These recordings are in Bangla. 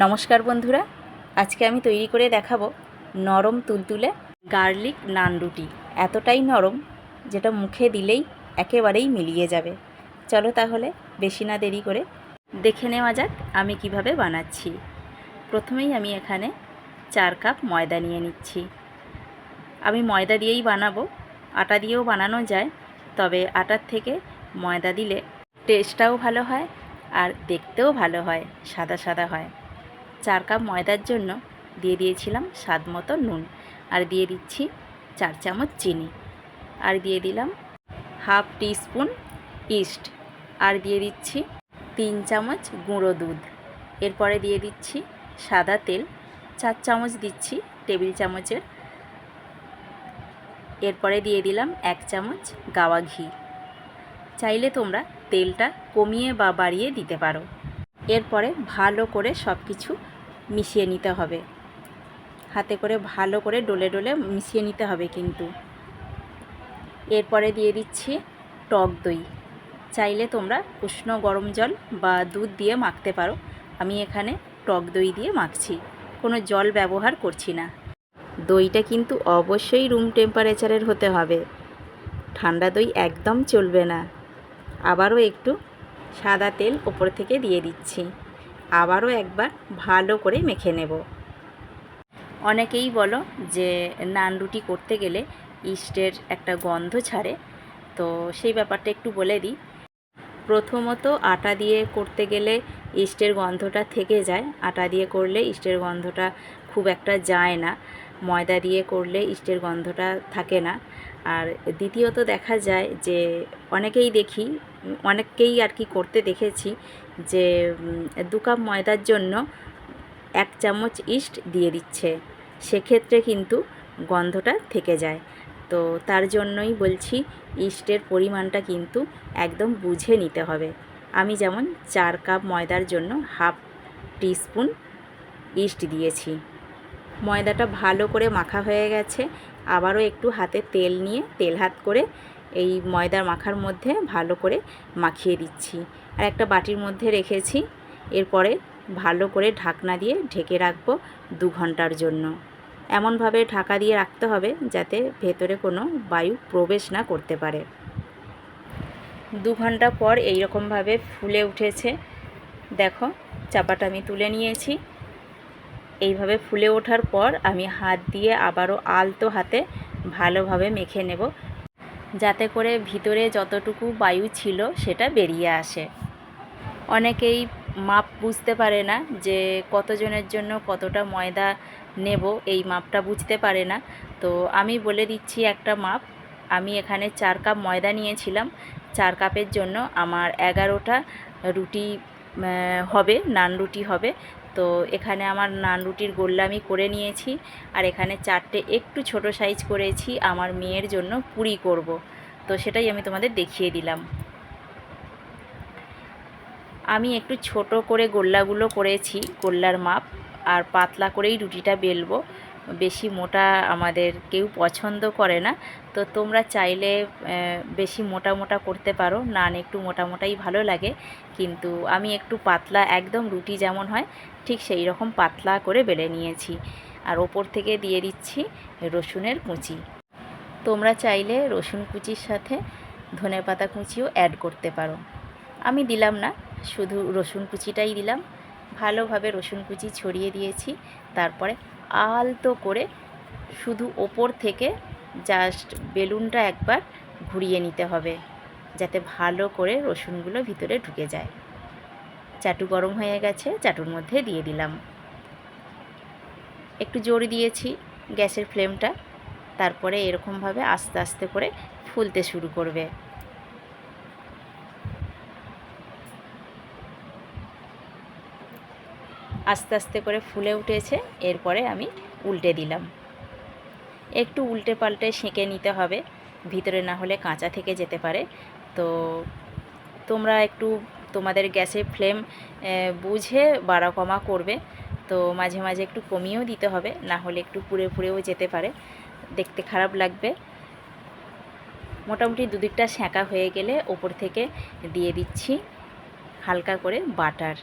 নমস্কার বন্ধুরা, আজকে আমি তৈরি করে দেখাবো নরম তুলতুলে গার্লিক নান রুটি। এতটাই নরম যেটা মুখে দিলেই একেবারেই মিলিয়ে যাবে। চলো তাহলে বেশি না দেরি করে দেখে নেওয়া যাক আমি কিভাবে বানাচ্ছি। প্রথমেই আমি এখানে 4 কাপ ময়দা নিয়ে নিচ্ছি। আমি ময়দা দিয়েই বানাবো, আটা দিয়েও বানানো যায়, তবে আটার থেকে ময়দা দিলে টেস্টটাও ভালো হয় আর দেখতেও ভালো হয়, সাদা সাদা হয়। 4 কাপ ময়দার জন্য দিয়ে দিয়েছিলাম স্বাদ মতো নুন, আর দিয়ে দিচ্ছি 4 চামচ চিনি, আর দিয়ে দিলাম হাফ টিস্পুন ইস্ট, আর দিয়ে দিচ্ছি 3 চামচ গুঁড়ো দুধ। এরপরে দিয়ে দিচ্ছি সাদা তেল, 4 চামচ দিচ্ছি টেবিল চামচের। এরপরে দিয়ে দিলাম 1 চামচ গাওয়া ঘি। চাইলে তোমরা তেলটা কমিয়ে বা বাড়িয়ে দিতে পারো। এরপরে ভালো করে সব কিছু মিশিয়ে নিতে হবে, হাতে করে ভালো করে ডলে ডলে মিশিয়ে নিতে হবে কিন্তু। এরপরে দিয়ে দিচ্ছি টক দই। চাইলে তোমরা উষ্ণ গরম জল বা দুধ দিয়ে মাখতে পারো, আমি এখানে টক দই দিয়ে মাখছি, কোনো জল ব্যবহার করছি না। দইটা কিন্তু অবশ্যই রুম টেম্পারেচারের হতে হবে, ঠান্ডা দই একদম চলবে না। আবারও একটু সাদা তেল ওপর থেকে দিয়ে দিচ্ছি, আবারও একবার ভালো করে মেখে নেব। অনেকেই বলো যে নান রুটি করতে গেলে ইস্টের একটা গন্ধ ছাড়ে, তো সেই ব্যাপারটা একটু বলে দিই। প্রথমত আটা দিয়ে করতে গেলে ইস্টের গন্ধটা থেকে যায়, আটা দিয়ে করলে ইস্টের গন্ধটা খুব একটা যায় না, ময়দা দিয়ে করলে ইস্টের গন্ধটা থাকে না। আর দ্বিতীয়ত দেখা যায় যে অনেককেই আর কি করতে দেখেছি যে 2 কাপ ময়দার জন্য 1 চামচ ইস্ট দিয়ে দিচ্ছে, সেক্ষেত্রে কিন্তু গন্ধটা থেকে যায়। তো তার জন্যই বলছি ইস্টের পরিমাণটা কিন্তু একদম বুঝে নিতে হবে। আমি যেমন 4 কাপ ময়দার জন্য হাফ টিস্পুন ইস্ট দিয়েছি। ময়দাটা ভালো করে মাখা হয়ে গেছে, আবারও একটু হাতে তেল নিয়ে তেল হাত করে এই ময়দার মাখার মধ্যে ভালো করে মাখিয়ে দিচ্ছি, আর একটা বাটির মধ্যে রেখেছি। এরপরে ভালো করে ঢাকনা দিয়ে ঢেকে রাখবো 2 ঘন্টার জন্য। এমনভাবে ঢাকা দিয়ে রাখতে হবে যাতে ভেতরে কোনো বায়ু প্রবেশ না করতে পারে। 2 ঘন্টা পর এই রকমভাবে ফুলে উঠেছে, দেখো চাপাটা আমি তুলে নিয়েছি। এইভাবে ফুলে ওঠার পর আমি হাত দিয়ে আবারও আলতো হাতে ভালোভাবে মেখে নেব, যাতে করে ভিতরে যতটুকু বায়ু ছিল সেটা বেরিয়ে আসে। অনেকেই মাপ বুঝতে পারে না যে কতজনের জন্য কতটা ময়দা নেব, এই মাপটা বুঝতে পারে না। তো আমি বলে দিচ্ছি একটা মাপ। আমি এখানে 4 কাপ ময়দা নিয়েছিলাম, 4 কাপের জন্য আমার 11টা রুটি হবে, নান রুটি হবে। তো এখানে আমার নান রুটির গোল্লা আমি করে নিয়েছি, আর এখানে 4টে একটু ছোট সাইজ করেছি আমার মেয়ের জন্য পুরি করব। তো সেটাই আমি তোমাদের দেখিয়ে দিলাম। আমি একটু ছোট করে গোল্লাগুলো করেছি, গোল্লার মাপ, আর পাতলা করেই রুটিটা বেলবো। বেশি মোটা আমাদের কেউ পছন্দ করে না, তো তোমরা চাইলে বেশি মোটা মোটা করতে পারো, নান একটু মোটা মোটাই ভালো লাগে, কিন্তু আমি একটু পাতলা, একদম রুটি যেমন হয় ঠিক সেই রকম পাতলা করে বেলে নিয়েছি। আর ওপর থেকে দিয়ে দিচ্ছি রসুনের কুচি। তোমরা চাইলে রসুন কুচির সাথে ধনেপাতা কুচিও অ্যাড করতে পারো, আমি দিলাম না, শুধু রসুন কুচিটাই দিলাম। ভালোভাবে রসুন কুচি ছড়িয়ে দিয়েছি, তারপরে আলতো করে শুধু ওপর থেকে জাস্ট বেলুনটা একবার ঘুরিয়ে নিতে হবে, যাতে ভালো করে রসুনগুলো ভিতরে ঢুকে যায়। চাটু গরম হয়ে গেছে, চাটুর মধ্যে দিয়ে দিলাম। একটু জোর দিয়েছি গ্যাসের ফ্লেমটা, তারপরে এরকমভাবে আস্তে আস্তে করে ফুলতে শুরু করবে। আস্তে আস্তে করে ফুলে উঠেছে, এরপরে আমি উল্টে দিলাম। একটু উল্টে পাল্টে সেঁকে নিতে হবে, ভিতরে না হলে কাঁচা থেকে যেতে পারে। তো তোমরা একটু তোমাদের গ্যাসের ফ্লেম বুঝে বাড়া কমা করবে, তো মাঝে মাঝে একটু কমিয়েও দিতে হবে, না হলে একটু পুড়ে পুড়েও যেতে পারে, দেখতে খারাপ লাগবে। মোটামুটি দুদিকটা সেঁকা হয়ে গেলে ওপর থেকে দিয়ে দিচ্ছি হালকা করে বাটার।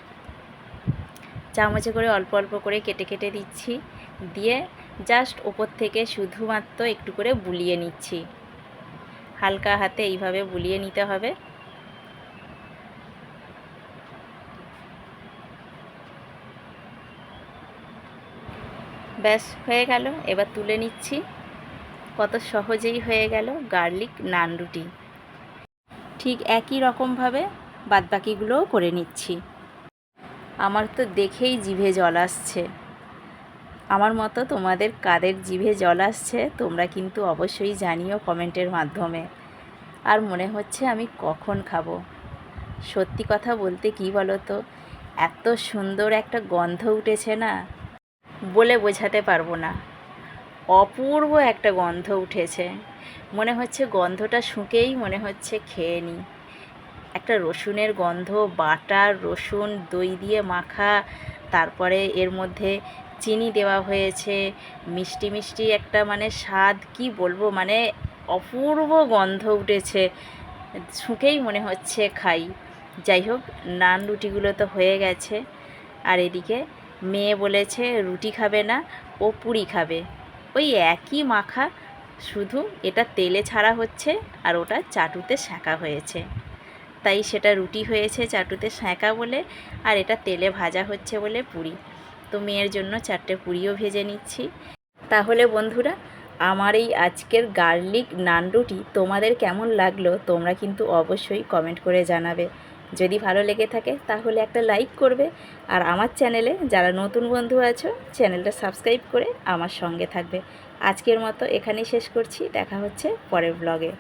চামচে করে অল্প অল্প করে কেটে কেটে দিচ্ছি, দিয়ে জাস্ট ওপর থেকে শুধুমাত্র একটু করে বুলিয়ে নিচ্ছি। হালকা হাতে এইভাবে বুলিয়ে নিতে হবে। ব্যাস হয়ে গেল, এবার তুলে নিচ্ছি। কত সহজেই হয়ে গেল গার্লিক নান রুটি। ঠিক একই রকমভাবে বাদবাকিগুলোও করে নিচ্ছি। আমার তো দেখেই জিভে জল আসছে। আমার মতো তোমাদের কাদের জিভে জল আসছে তোমরা কিন্তু অবশ্যই জানিও কমেন্টের মাধ্যমে। আর মনে হচ্ছে আমি কখন খাবো। সত্যি কথা বলতে কি বলো তো, এত সুন্দর একটা গন্ধ উঠেছে না, বলে বোঝাতে পারবো না। অপূর্ব একটা গন্ধ উঠেছে। মনে হচ্ছে গন্ধটা শুঁকেই মনে হচ্ছে খেয়ে নিই। একটা রসুনের গন্ধ, বাটা রসুন দই দিয়ে মাখা, তারপরে এর মধ্যে চিনি দেওয়া হয়েছে, মিষ্টি মিষ্টি একটা মানে স্বাদ, কি বলবো, মানে অপূর্ব গন্ধ উঠেছে। শুঁকেই মনে হচ্ছে খাই। যাই হোক, নান রুটিগুলো তো হয়ে গেছে। আর এদিকে মেয়ে বলেছে রুটি খাবে না, ও পুরি খাবে। ওই একই মাখা, শুধু এটা তেলে ছাড়া হচ্ছে আর ওটা চাটুতে সেঁকা হয়েছে। তাই সেটা রুটি হয়েছে চাটুতে সেঁকা বলে, আর এটা তেলে ভাজা হচ্ছে বলে পুরি। তো মেয়ের জন্য 4টে পুরিও ভেজে নিচ্ছি। তাহলে বন্ধুরা, আমার এই আজকের গার্লিক নান রুটি তোমাদের কেমন লাগলো তোমরা কিন্তু অবশ্যই কমেন্ট করে জানাবে। যদি ভালো লেগে থাকে তাহলে একটা লাইক করবে, আর আমার চ্যানেলে যারা নতুন বন্ধু আছো চ্যানেলটা সাবস্ক্রাইব করে আমার সঙ্গে থাকবে। আজকের মতো এখানেই শেষ করছি, দেখা হচ্ছে পরের ব্লগে।